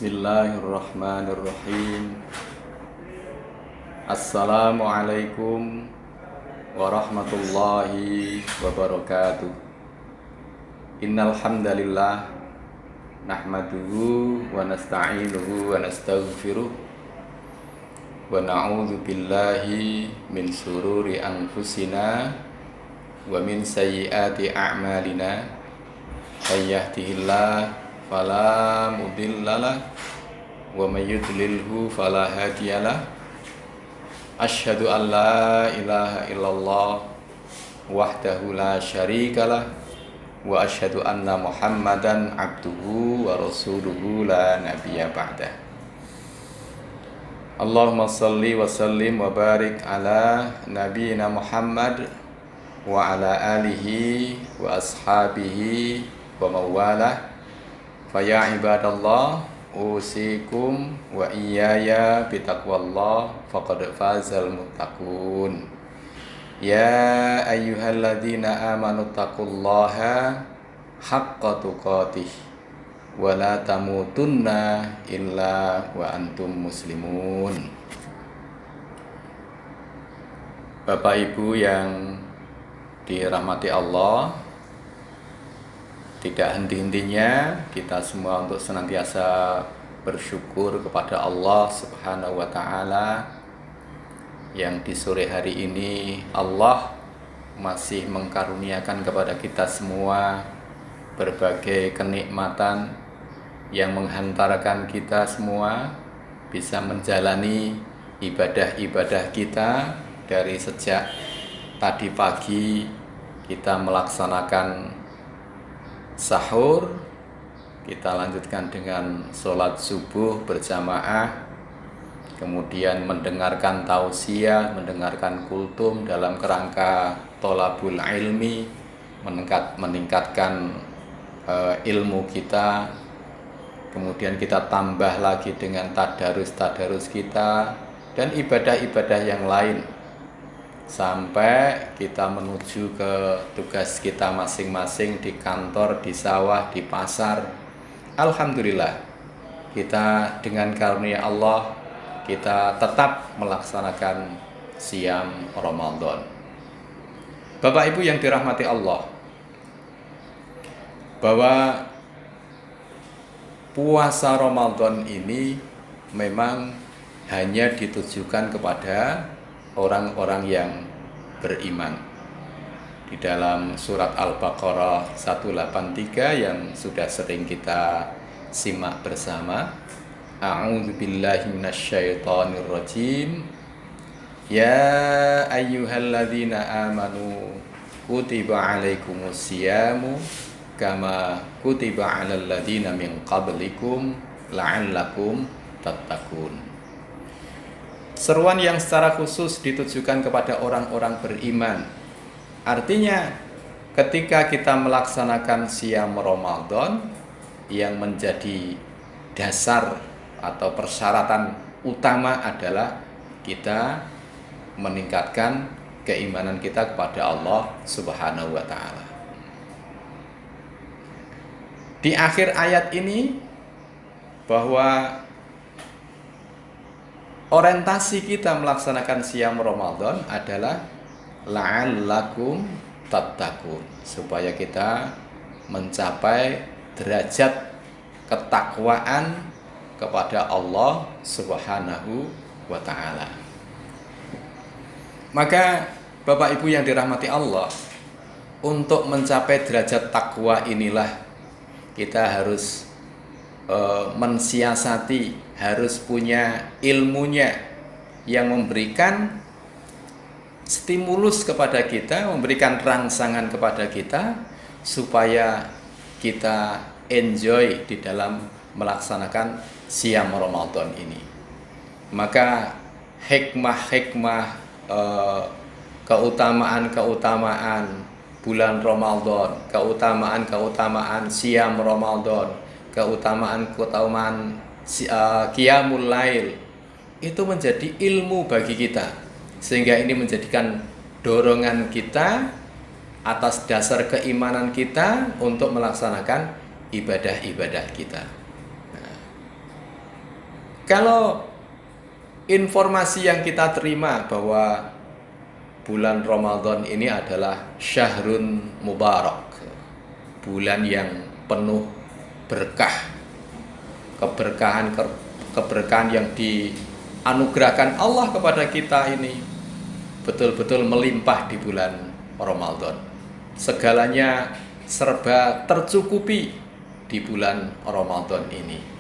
Bismillahirrahmanirrahim. Assalamualaikum warahmatullahi wabarakatuh. Innal hamdalillah nahmaduhu wa nasta'inuhu wa nastaghfiruh wa na'udzu billahi min shururi anfusina wa min sayyiati a'malina. May yahdihillahu fala mudhillalah wa may yudlilhu fala hadiyalah. Asyhadu an la ilaha illallah wahdahu la syarikalah wa asyhadu anna Muhammadan abduhu wa rasuluhu la nabiyya ba'dah. Allahumma salli wa sallim wa barik ala nabiyyina Muhammad wa ala alihi wa ashabihi wa mawalah. Faya ibadallah usikum wa iyaya bitaqwallah faqad fazal muttaqun. Ya ayyuhalladzina amanu taqullaha haqqa tuqatih wa la tamutunna illa wa antum muslimun. Bapak Ibu yang dirahmati Allah, tidak henti-hentinya kita semua untuk senantiasa bersyukur kepada Allah Subhanahu wa Ta'ala yang di sore hari ini Allah masih mengkaruniakan kepada kita semua berbagai kenikmatan yang menghantarkan kita semua bisa menjalani ibadah-ibadah kita dari sejak tadi pagi kita melaksanakan sahur, kita lanjutkan dengan sholat subuh berjamaah, kemudian mendengarkan tausiah, mendengarkan kultum dalam kerangka tholabul ilmi, meningkatkan ilmu kita, kemudian kita tambah lagi dengan tadarus kita dan ibadah-ibadah yang lain sampai kita menuju ke tugas kita masing-masing di kantor, di sawah, di pasar. Alhamdulillah, kita dengan karunia Allah kita tetap melaksanakan siam Ramadan. Bapak Ibu yang dirahmati Allah, bahwa puasa Ramadan ini memang hanya ditujukan kepada orang-orang yang beriman. Di dalam surat Al-Baqarah 183 yang sudah sering kita simak bersama, A'udzubillahi minasyaitonirrajim. Ya ayyuhalladzina amanu kutiba alaikumusyamu kama kutiba alal ladzina min qablikum la'allakum tattaqun. Seruan yang secara khusus ditujukan kepada orang-orang beriman. Artinya ketika kita melaksanakan siam Ramadan yang menjadi dasar atau persyaratan utama adalah kita meningkatkan keimanan kita kepada Allah Subhanahu wa Ta'ala. Di akhir ayat ini bahwa orientasi kita melaksanakan siam Ramadan adalah la'allakum tattaqun, supaya kita mencapai derajat ketakwaan kepada Allah Subhanahu wa Ta'ala. Maka Bapak Ibu yang dirahmati Allah, untuk mencapai derajat takwa inilah kita harus mensiasati, harus punya ilmunya yang memberikan stimulus kepada kita, memberikan rangsangan kepada kita supaya kita enjoy di dalam melaksanakan siam Ramadan ini. Maka hikmah-hikmah, keutamaan-keutamaan bulan Ramadan, keutamaan-keutamaan siam Ramadan, keutamaan qiyamul lail itu menjadi ilmu bagi kita, sehingga ini menjadikan dorongan kita atas dasar keimanan kita untuk melaksanakan ibadah-ibadah kita. Kalau informasi yang kita terima bahwa bulan Ramadan ini adalah syahrun mubarak, bulan yang penuh berkah, keberkahan yang dianugerahkan Allah kepada kita ini betul-betul melimpah di bulan Ramadan. Segalanya serba tercukupi di bulan Ramadan ini.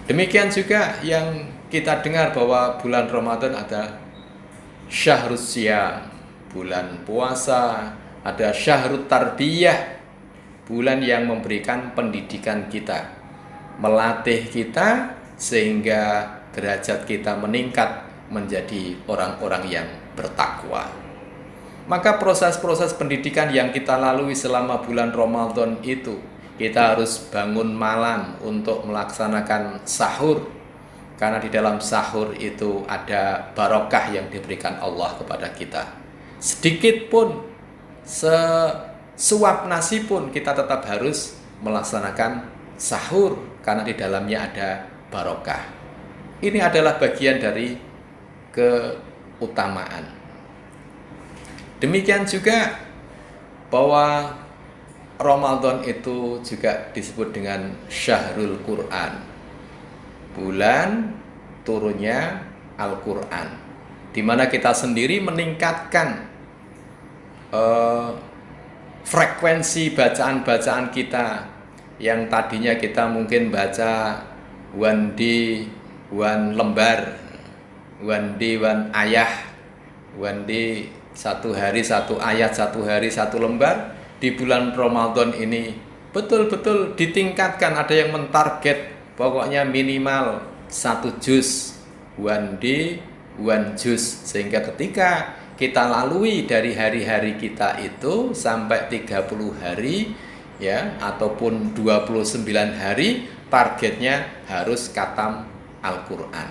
Demikian juga yang kita dengar bahwa bulan Ramadan ada syahrus siyam, bulan puasa, ada syahrut tarbiyah, bulan yang memberikan pendidikan kita, melatih kita sehingga derajat kita meningkat menjadi orang-orang yang bertakwa. Maka proses-proses pendidikan yang kita lalui selama bulan Ramadan itu, kita harus bangun malam untuk melaksanakan sahur, karena di dalam sahur itu ada barokah yang diberikan Allah kepada kita. Sedikit pun, sesuap nasi pun kita tetap harus melaksanakan sahur, karena di dalamnya ada barokah. Ini adalah bagian dari keutamaan. Demikian juga bahwa Ramadan itu juga disebut dengan Syahrul Quran, bulan turunnya Al-Quran, di mana kita sendiri meningkatkan frekuensi bacaan-bacaan kita, yang tadinya kita mungkin baca wan lembar, wan ayah, satu hari satu ayat, satu hari satu lembar. Di bulan Ramadan ini betul-betul ditingkatkan. Ada yang mentarget pokoknya minimal 1 juz, one juz, sehingga ketika kita lalui dari hari-hari kita itu sampai 30 hari ya, ataupun 29 hari, targetnya harus khatam Al-Quran.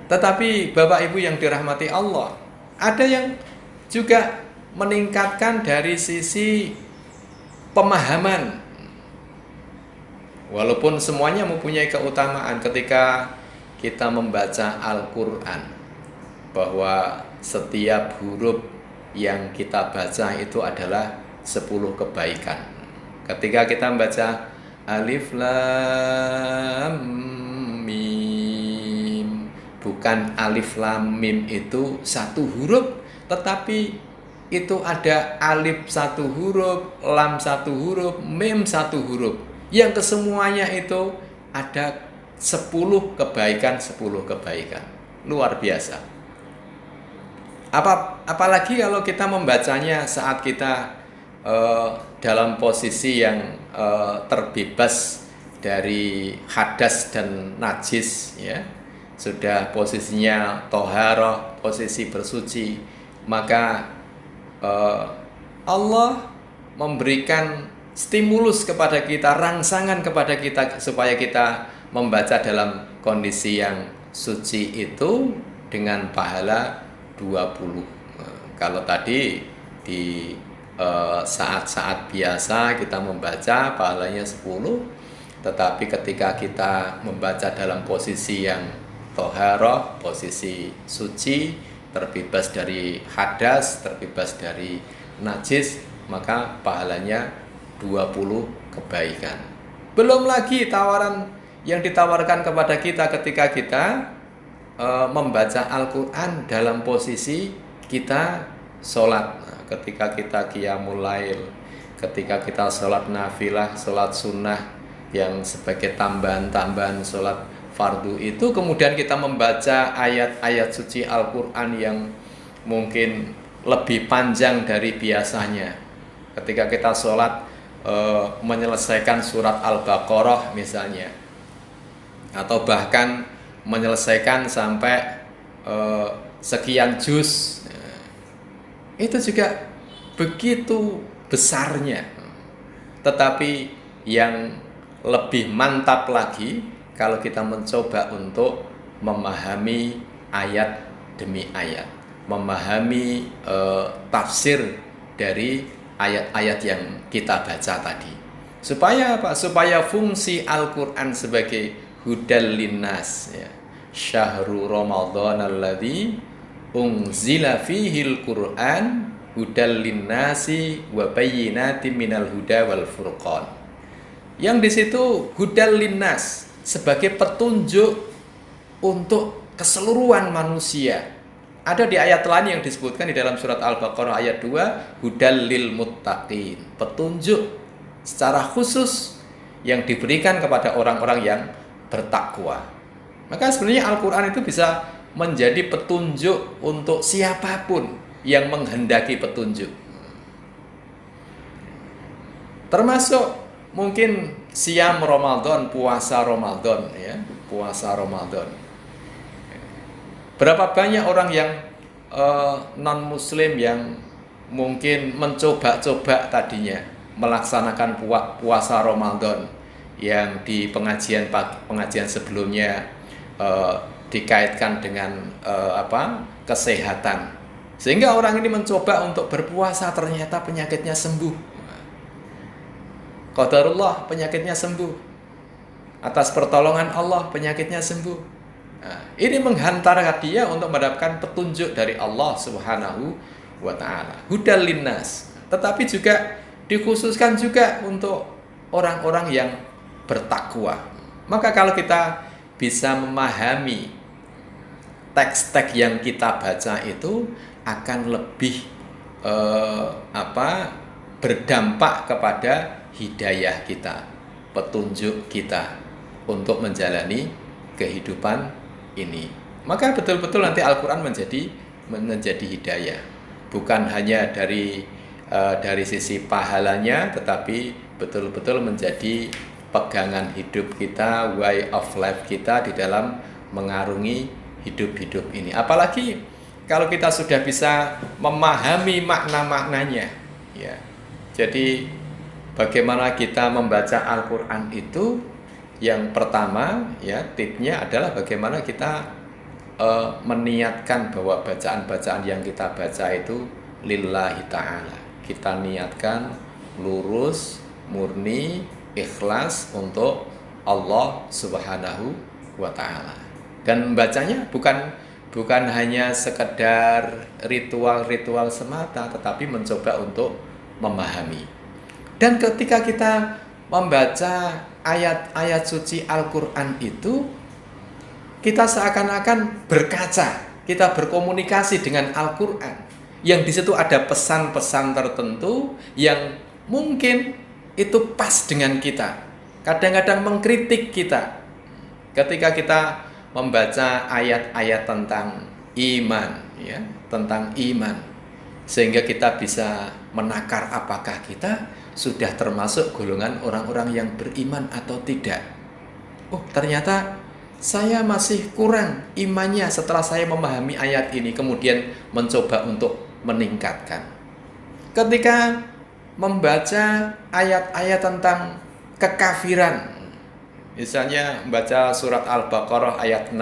Tetapi Bapak Ibu yang dirahmati Allah, ada yang juga meningkatkan dari sisi pemahaman. Walaupun semuanya mempunyai keutamaan, ketika kita membaca Al-Quran, bahwa setiap huruf yang kita baca itu adalah 10 kebaikan. Ketika kita membaca Alif Lam Mim, bukan Alif Lam Mim itu satu huruf, tetapi itu ada alif satu huruf, lam satu huruf, mim satu huruf, yang kesemuanya itu ada 10 kebaikan, 10 kebaikan. Luar biasa. Apalagi kalau kita membacanya saat kita dalam posisi yang terbebas dari hadas dan najis, ya, sudah posisinya toharoh, posisi bersuci, maka Allah memberikan stimulus kepada kita, rangsangan kepada kita, supaya kita membaca dalam kondisi yang suci itu dengan pahala 20. Kalau tadi di saat-saat biasa kita membaca pahalanya 10, tetapi ketika kita membaca dalam posisi yang toharoh, posisi suci, terbebas dari hadas, terbebas dari najis, maka pahalanya 20 kebaikan. Belum lagi tawaran yang ditawarkan kepada kita ketika kita membaca Al-Quran dalam posisi kita sholat. Nah, ketika kita qiyamul lail, ketika kita sholat nafilah, sholat sunnah yang sebagai tambahan-tambahan sholat fardu itu, kemudian kita membaca ayat-ayat suci Al-Quran yang mungkin lebih panjang dari biasanya. Ketika kita sholat menyelesaikan surat Al-Baqarah misalnya, atau bahkan menyelesaikan sampai sekian juz, itu juga begitu besarnya. Tetapi yang lebih mantap lagi kalau kita mencoba untuk memahami ayat demi ayat, memahami tafsir dari ayat-ayat yang kita baca tadi. Supaya apa? Supaya fungsi Al-Quran sebagai hudal linnas, ya. Syahrul Ramadan alladzi unzila fihil Qur'an hudal linnasi wa bayyinatin minal huda wal furqan. Yang di situ hudal linnas sebagai petunjuk untuk keseluruhan manusia. Ada di ayat lain yang disebutkan di dalam surat Al-Baqarah ayat 2, hudal lil muttaqin, petunjuk secara khusus yang diberikan kepada orang-orang yang bertakwa. Maka sebenarnya Al-Quran itu bisa menjadi petunjuk untuk siapapun yang menghendaki petunjuk. Termasuk mungkin siam Ramadan, puasa Ramadan, ya, puasa Ramadan. Berapa banyak orang yang non-muslim yang mungkin mencoba-coba tadinya melaksanakan puasa Ramadan yang di pengajian sebelumnya dikaitkan dengan kesehatan, sehingga orang ini mencoba untuk berpuasa, ternyata penyakitnya sembuh. Qadarullah, penyakitnya sembuh. Atas pertolongan Allah penyakitnya sembuh. Nah, ini menghantarkan dia untuk mendapatkan petunjuk dari Allah Subhanahu wa ta'ala. Hudal linnas. Tetapi juga dikhususkan juga untuk orang-orang yang bertakwa. Maka kalau kita bisa memahami teks-teks yang kita baca itu akan lebih berdampak kepada hidayah kita, petunjuk kita untuk menjalani kehidupan ini. Maka betul-betul nanti Al-Quran menjadi hidayah, bukan hanya dari sisi pahalanya, tetapi betul-betul menjadi pegangan hidup kita, way of life kita di dalam mengarungi hidup-hidup ini. Apalagi kalau kita sudah bisa memahami makna-maknanya, ya. Jadi bagaimana kita membaca Al-Quran itu, yang pertama, ya, tipsnya adalah bagaimana kita meniatkan bahwa bacaan-bacaan yang kita baca itu lillahi ta'ala. Kita niatkan lurus, murni, ikhlas untuk Allah Subhanahu wa ta'ala. Dan bacanya bukan hanya sekedar ritual-ritual semata, tetapi mencoba untuk memahami. Dan ketika kita membaca ayat-ayat suci Al-Quran itu, kita seakan-akan berkaca, kita berkomunikasi dengan Al-Quran, yang di situ ada pesan-pesan tertentu yang mungkin itu pas dengan kita, kadang-kadang mengkritik kita. Ketika kita membaca ayat-ayat tentang iman, ya, tentang iman, sehingga kita bisa menakar apakah kita sudah termasuk golongan orang-orang yang beriman atau tidak. Oh, ternyata saya masih kurang imannya setelah saya memahami ayat ini, kemudian mencoba untuk meningkatkan. Ketika membaca ayat-ayat tentang kekafiran, misalnya membaca surat Al-Baqarah ayat 6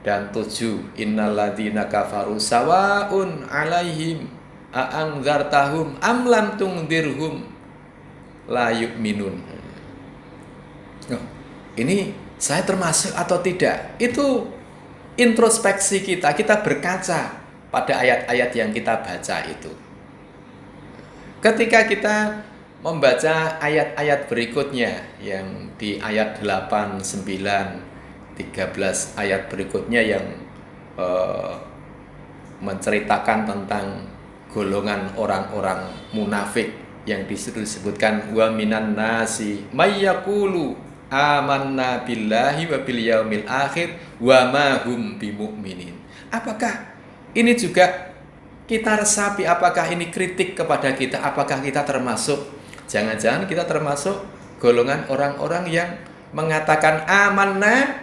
dan 7, innalladzina kafaru sawaun alaihim a'anzartahum am lam tungdirhum la yu'minun. Ini saya termasuk atau tidak? Itu introspeksi kita berkaca pada ayat-ayat yang kita baca itu. Ketika kita membaca ayat-ayat berikutnya, yang di ayat 8, 9, 13 ayat berikutnya yang menceritakan tentang golongan orang-orang munafik, yang disebutkan wa minan nasi may yaqulu amanna billahi wa bil yaumil akhir wa ma hum bimumin. Apakah ini juga kita resapi? Apakah ini kritik kepada kita? Apakah kita termasuk, jangan-jangan kita termasuk golongan orang-orang yang mengatakan amanna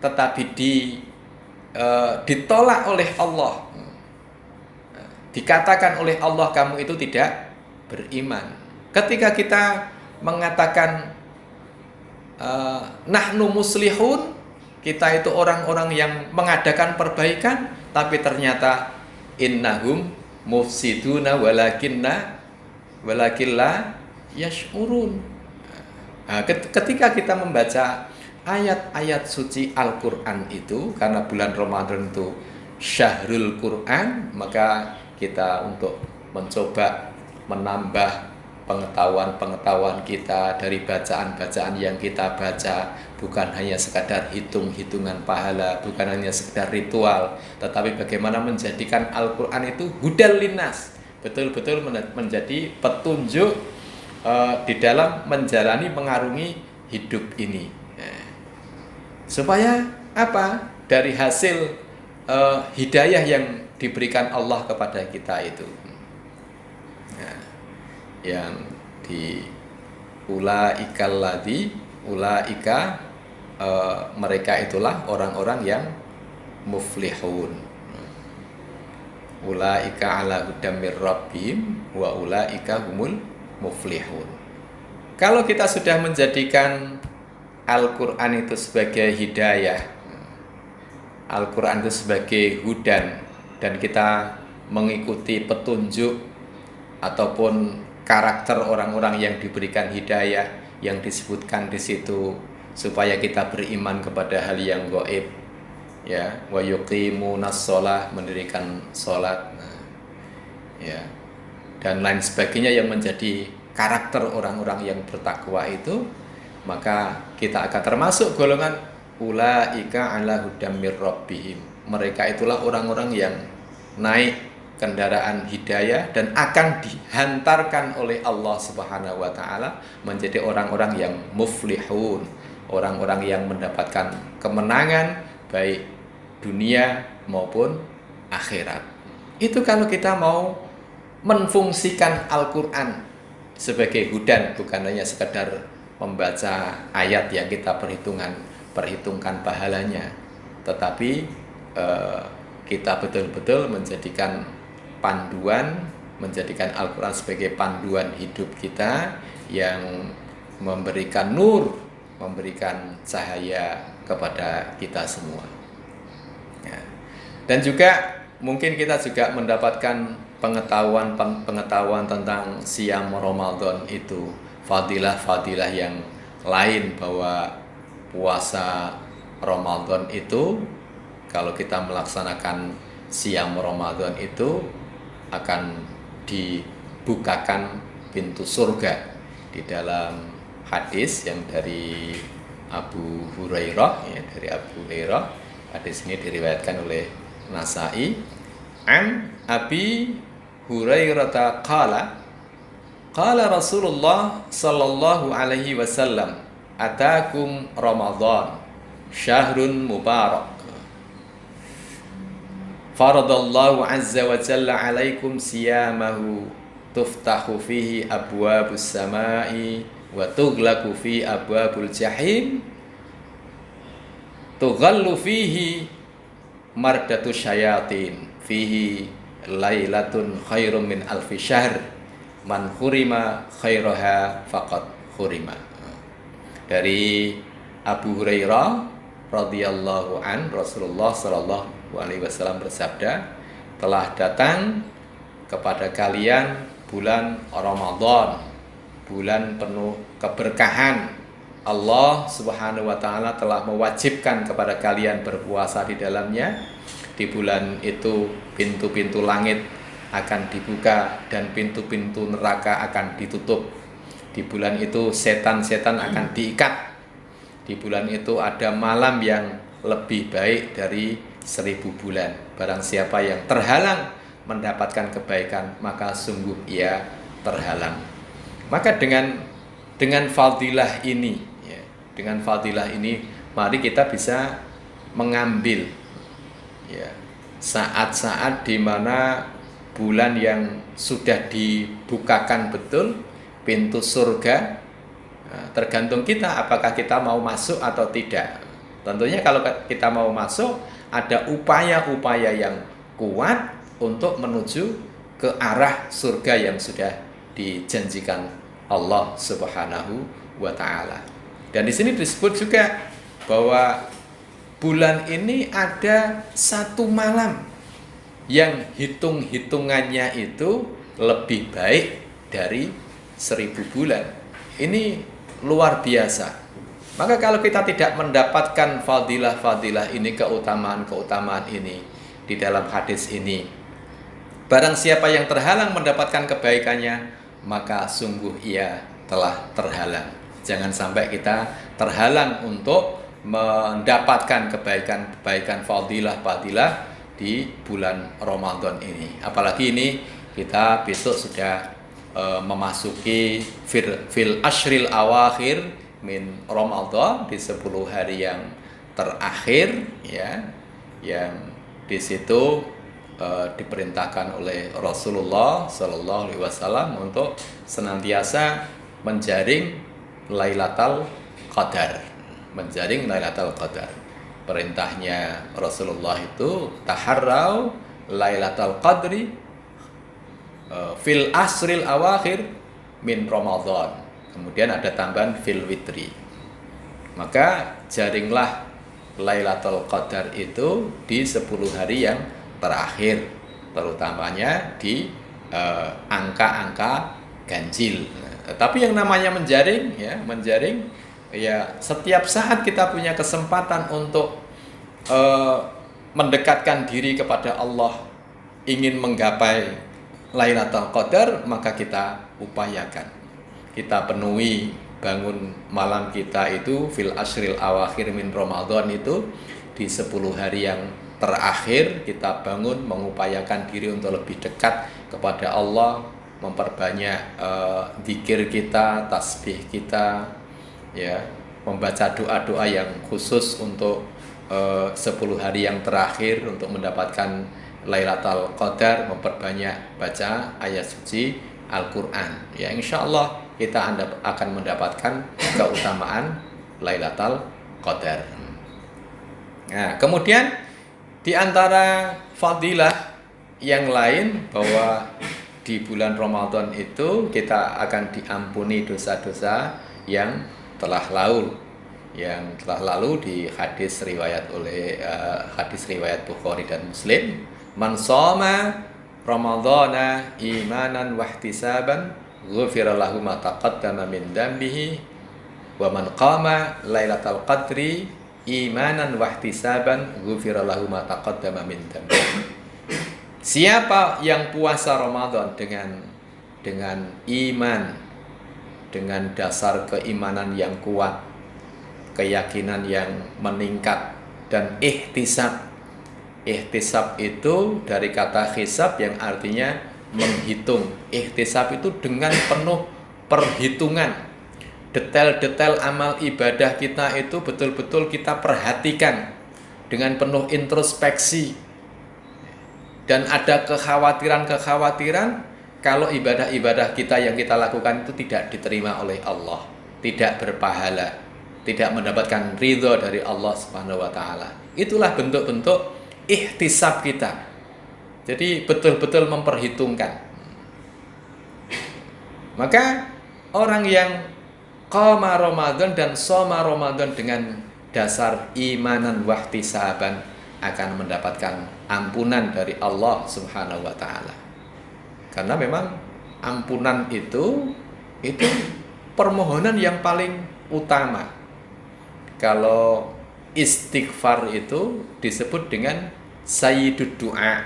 tetapi ditolak oleh Allah, dikatakan oleh Allah kamu itu tidak beriman. Ketika kita mengatakan nahnu muslihun, kita itu orang-orang yang mengadakan perbaikan, tapi ternyata innahum mufsiduna walakin la yash'urun. Nah, ketika kita membaca ayat-ayat suci Al-Quran itu, karena bulan Ramadan itu Syahrul Quran, maka kita untuk mencoba menambah pengetahuan-pengetahuan kita dari bacaan-bacaan yang kita baca, bukan hanya sekadar hitung-hitungan pahala, bukan hanya sekedar ritual, tetapi bagaimana menjadikan Al-Quran itu hudal linnas, betul-betul menjadi petunjuk di dalam menjalani mengarungi hidup ini. Supaya apa? Dari hasil hidayah yang diberikan Allah kepada kita itu. Yang di ulaika mereka itulah orang-orang yang muflihun. Ulaika ala hudam mir rabbihim wa ulaika humul muflihun. Kalau kita sudah menjadikan Al-Quran itu sebagai hidayah, Al-Quran itu sebagai hudan, dan kita mengikuti petunjuk ataupun karakter orang-orang yang diberikan hidayah yang disebutkan di situ, supaya kita beriman kepada hal yang gaib, ya, wa yuqimunas shalah, mendirikan salat, ya, dan lain sebagainya yang menjadi karakter orang-orang yang bertakwa itu, maka kita akan termasuk golongan ulaika ala hudam mir rabbihim. Mereka itulah orang-orang yang naik kendaraan hidayah dan akan dihantarkan oleh Allah Subhanahu wa taala menjadi orang-orang yang muflihun, orang-orang yang mendapatkan kemenangan baik dunia maupun akhirat. Itu kalau kita mau menfungsikan Al-Quran sebagai hudan, bukan hanya sekedar membaca ayat yang kita perhitungkan pahalanya, tetapi kita betul-betul menjadikan panduan, menjadikan Al-Quran sebagai panduan hidup kita yang memberikan nur, memberikan cahaya kepada kita semua. Ya. Dan juga mungkin kita juga mendapatkan pengetahuan tentang siam Ramadan itu, fadilah-fadilah yang lain, bahwa puasa Ramadan itu, kalau kita melaksanakan siam Ramadan itu, akan dibukakan pintu surga. Di dalam hadis yang dari Abu Hurairah, ya, dari Abu Hurairah, hadis ini diriwayatkan oleh Nasai. An Abi Hurairah qala Rasulullah sallallahu alaihi wasallam, atakum Ramadan syahrun mubarak, faradallahu azza wa jalla alaikum siyamahu, tuftahu fihi abwabus samai wa tughlaqu fi abwabul jahim, tughallu fihi mardatu syayatin, fihi lailatun khairum min alfi syahr, man hurima khairaha faqad hurima. Dari Abu Hurairah radhiyallahu an, Rasulullah sallallahu alaihi wasallam bersabda, telah datang kepada kalian bulan Ramadan, bulan penuh keberkahan. Allah Subhanahu wa taala telah mewajibkan kepada kalian berpuasa di dalamnya. Di bulan itu pintu-pintu langit akan dibuka dan pintu-pintu neraka akan ditutup. Di bulan itu setan-setan akan diikat. Di bulan itu ada malam yang lebih baik dari 1000 bulan. Barang siapa yang terhalang mendapatkan kebaikan, maka sungguh ia terhalang. Maka dengan fadilah ini, ya, dengan fadilah ini, mari kita bisa mengambil, ya, saat-saat di mana bulan yang sudah dibukakan betul pintu surga. Nah, tergantung kita apakah kita mau masuk atau tidak. Tentunya kalau kita mau masuk, ada upaya-upaya yang kuat untuk menuju ke arah surga yang sudah dijanjikan Allah Subhanahu wa taala. Dan di sini disebut juga bahwa bulan ini ada satu malam yang hitung-hitungannya itu lebih baik dari 1000 bulan. Ini luar biasa. Maka kalau kita tidak mendapatkan fadilah-fadilah ini, keutamaan-keutamaan ini di dalam hadis ini, barang siapa yang terhalang mendapatkan kebaikannya, maka sungguh ia telah terhalang. Jangan sampai kita terhalang untuk mendapatkan kebaikan-kebaikan, fadilah-fadilah di bulan Ramadan ini. Apalagi ini kita besok sudah memasuki fil ashril awakhir min Ramadan, di 10 hari yang terakhir, ya, yang di situ diperintahkan oleh Rasulullah Sallallahu Alaihi Wasallam untuk senantiasa menjaring Lailatul Qadar, menjaring Lailatul Qadar. Perintahnya Rasulullah itu taharrau Lailatul Qadri fil asril awakhir min Ramadan. Kemudian ada tambahan fil witri. Maka jaringlah Lailatul Qadar itu di 10 hari yang terakhir, terutamanya di angka-angka ganjil. Tapi yang namanya menjaring ya setiap saat kita punya kesempatan untuk mendekatkan diri kepada Allah, ingin menggapai Lailatul Qadar, maka kita upayakan. Kita penuhi bangun malam kita itu fil ashril awakhir min Ramadan, itu di 10 hari yang terakhir kita bangun mengupayakan diri untuk lebih dekat kepada Allah, memperbanyak zikir kita, tasbih kita, ya, membaca doa-doa yang khusus untuk 10 hari yang terakhir untuk mendapatkan Lailatul Qadar, memperbanyak baca ayat suci Al-Quran. Ya, insya Allah kita akan mendapatkan keutamaan Lailatul Qadar. Nah, kemudian di antara fadilah yang lain bahwa di bulan Ramadan itu kita akan diampuni dosa-dosa yang telah lalu, di hadis riwayat Bukhari dan Muslim. Man shoma Ramadhana imanan wa ihtisaban ghufira lahu ma taqaddama min dambihi wa man qama Lailatul Qadri imanan wa ihtisaban ghufira lahu ma taqaddama min dambihi. Siapa yang puasa Ramadan dengan iman, dengan dasar keimanan yang kuat, keyakinan yang meningkat, dan ihtisab. Ihtisab itu dari kata hisab yang artinya menghitung. Ihtisab itu dengan penuh perhitungan. Detail-detail amal ibadah kita itu betul-betul kita perhatikan dengan penuh introspeksi. Dan ada kekhawatiran-kekhawatiran kalau ibadah-ibadah kita yang kita lakukan itu tidak diterima oleh Allah, tidak berpahala, tidak mendapatkan ridho dari Allah Subhanahu wa taala. Itulah bentuk-bentuk ihtisab kita. Jadi betul-betul memperhitungkan. Maka orang yang qama Ramadan dan shoma Ramadan dengan dasar imanan wa ihtisaban akan mendapatkan ampunan dari Allah Subhanahu wa taala. Karena memang ampunan itu permohonan yang paling utama. Kalau istighfar itu disebut dengan sayyidud doa,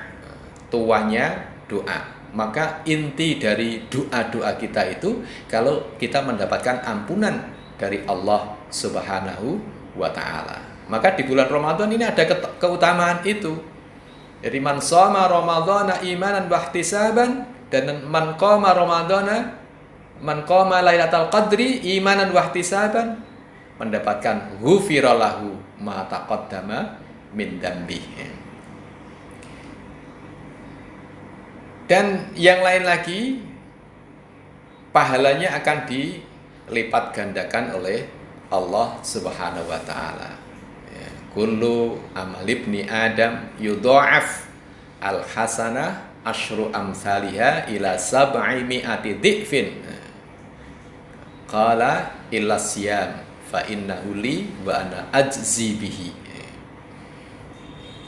tuanya doa. Maka inti dari doa-doa kita itu kalau kita mendapatkan ampunan dari Allah Subhanahu wa taala. Maka di bulan Ramadan ini ada keutamaan itu. Jadi man shoma Ramadhana imanan wa ihtisaban, dan man qama Lailatul Qadri imanan wa ihtisaban, mendapatkan ghufira lahu ma taqaddama min dambi. Dan yang lain lagi, pahalanya akan dilipat gandakan oleh Allah Subhanahu wa taala. Kullu amal ibni Adam yudha'af al-hasanah asyru amsalihha ila sab'i mi'ati dhi'fin. Qala illa siyam fa innahu li wa ana ajzi bihi.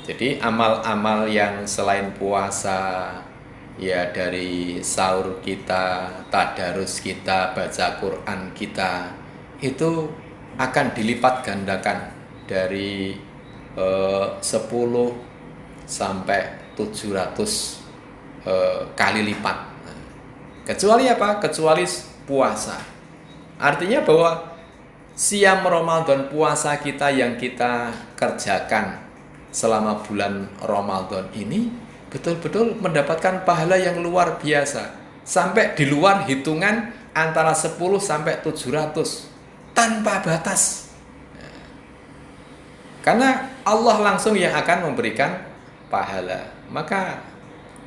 Jadi amal-amal yang selain puasa, ya dari sahur kita, tadarus kita, baca Quran kita, itu akan dilipat gandakan dari 10 sampai 700 kali lipat. Kecuali apa? Kecuali puasa. Artinya bahwa siam Ramadan, puasa kita yang kita kerjakan selama bulan Ramadan ini betul-betul mendapatkan pahala yang luar biasa. Sampai di luar hitungan antara 10 sampai 700 tanpa batas. Karena Allah langsung yang akan memberikan pahala. Maka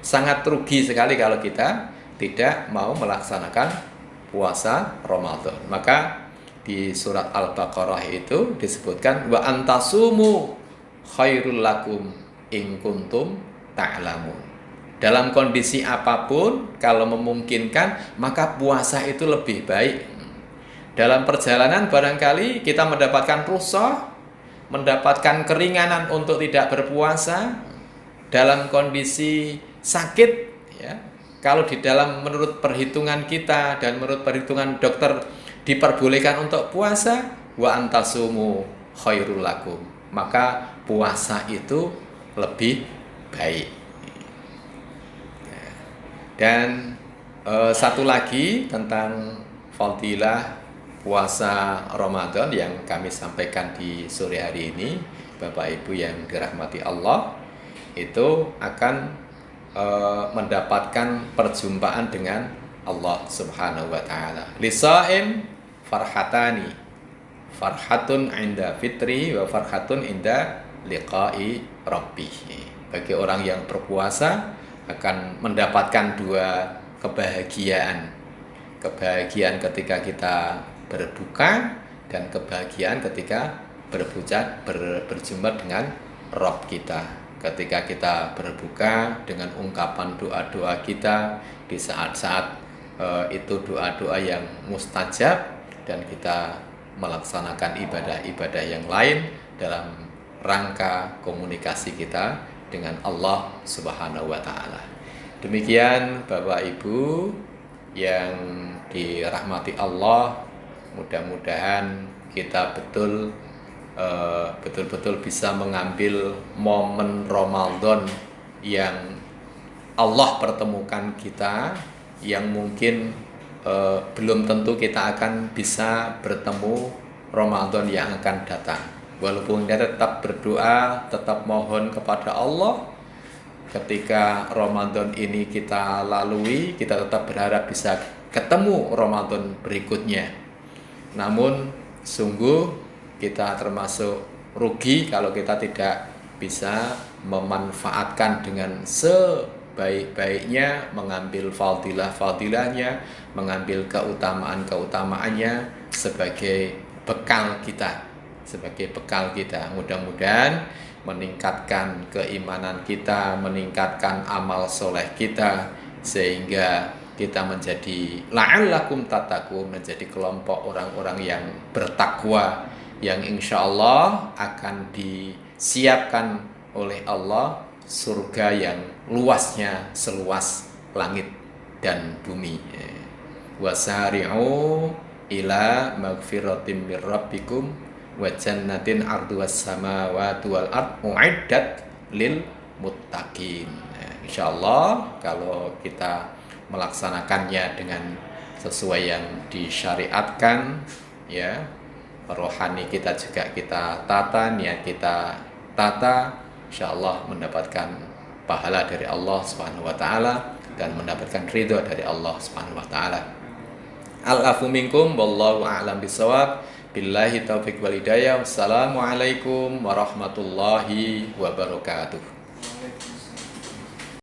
sangat rugi sekali kalau kita tidak mau melaksanakan puasa Ramadan. Maka di surat Al-Baqarah itu disebutkan wa antasumu khairul lakum in kuntum ta'lamun. Dalam kondisi apapun kalau memungkinkan maka puasa itu lebih baik. Dalam perjalanan barangkali kita mendapatkan rukhsah, mendapatkan keringanan untuk tidak berpuasa. Dalam kondisi sakit, ya, kalau di dalam menurut perhitungan kita dan menurut perhitungan dokter diperbolehkan untuk puasa, wa antasumu khairul lakum, maka puasa itu lebih baik. Dan satu lagi tentang fadilah puasa Ramadan yang kami sampaikan di sore hari ini, Bapak Ibu yang dirahmati Allah, itu akan mendapatkan perjumpaan dengan Allah Subhanahu wa taala. Lisaim farhatani, farhatun inda fitri wa farhatun inda liqa'i rabbih. Bagi orang yang berpuasa akan mendapatkan dua kebahagiaan. Kebahagiaan ketika kita berbuka dan kebahagiaan ketika berjumpa dengan Rabb kita. Ketika kita berbuka dengan ungkapan doa-doa kita di saat-saat itu doa-doa yang mustajab, dan kita melaksanakan ibadah-ibadah yang lain dalam rangka komunikasi kita dengan Allah Subhanahu wa taala. Demikian Bapak Ibu yang dirahmati Allah, mudah-mudahan kita betul-betul bisa mengambil momen Ramadan yang Allah pertemukan kita, yang mungkin belum tentu kita akan bisa bertemu Ramadan yang akan datang. Walaupun kita tetap berdoa, tetap mohon kepada Allah, ketika Ramadan ini kita lalui, kita tetap berharap bisa ketemu Ramadan berikutnya. Namun sungguh kita termasuk rugi kalau kita tidak bisa memanfaatkan dengan sebaik-baiknya, mengambil fadilah-fadilahnya, mengambil keutamaan-keutamaannya sebagai bekal kita. Mudah-mudahan meningkatkan keimanan kita, meningkatkan amal soleh kita, sehingga kita menjadi la'allakum tattaqun, menjadi kelompok orang-orang yang bertakwa, yang insya Allah akan disiapkan oleh Allah surga yang luasnya seluas langit dan bumi. Wasari'u ila magfiratin mir rabbikum wa jannatin arduwas samawati wal ard u'iddat lil muttaqin. Insya Allah kalau kita melaksanakannya dengan sesuai yang disyariatkan, ya, rohani kita juga kita tata, niat kita tata, insya Allah mendapatkan pahala dari Allah Subhanahu wa taala dan mendapatkan ridho dari Allah Subhanahu wa taala. Al-afu minkum wallahu a'lam bishawab. Billahi taufiq wal hidayah. Wassalamualaikum warahmatullahi wabarakatuh.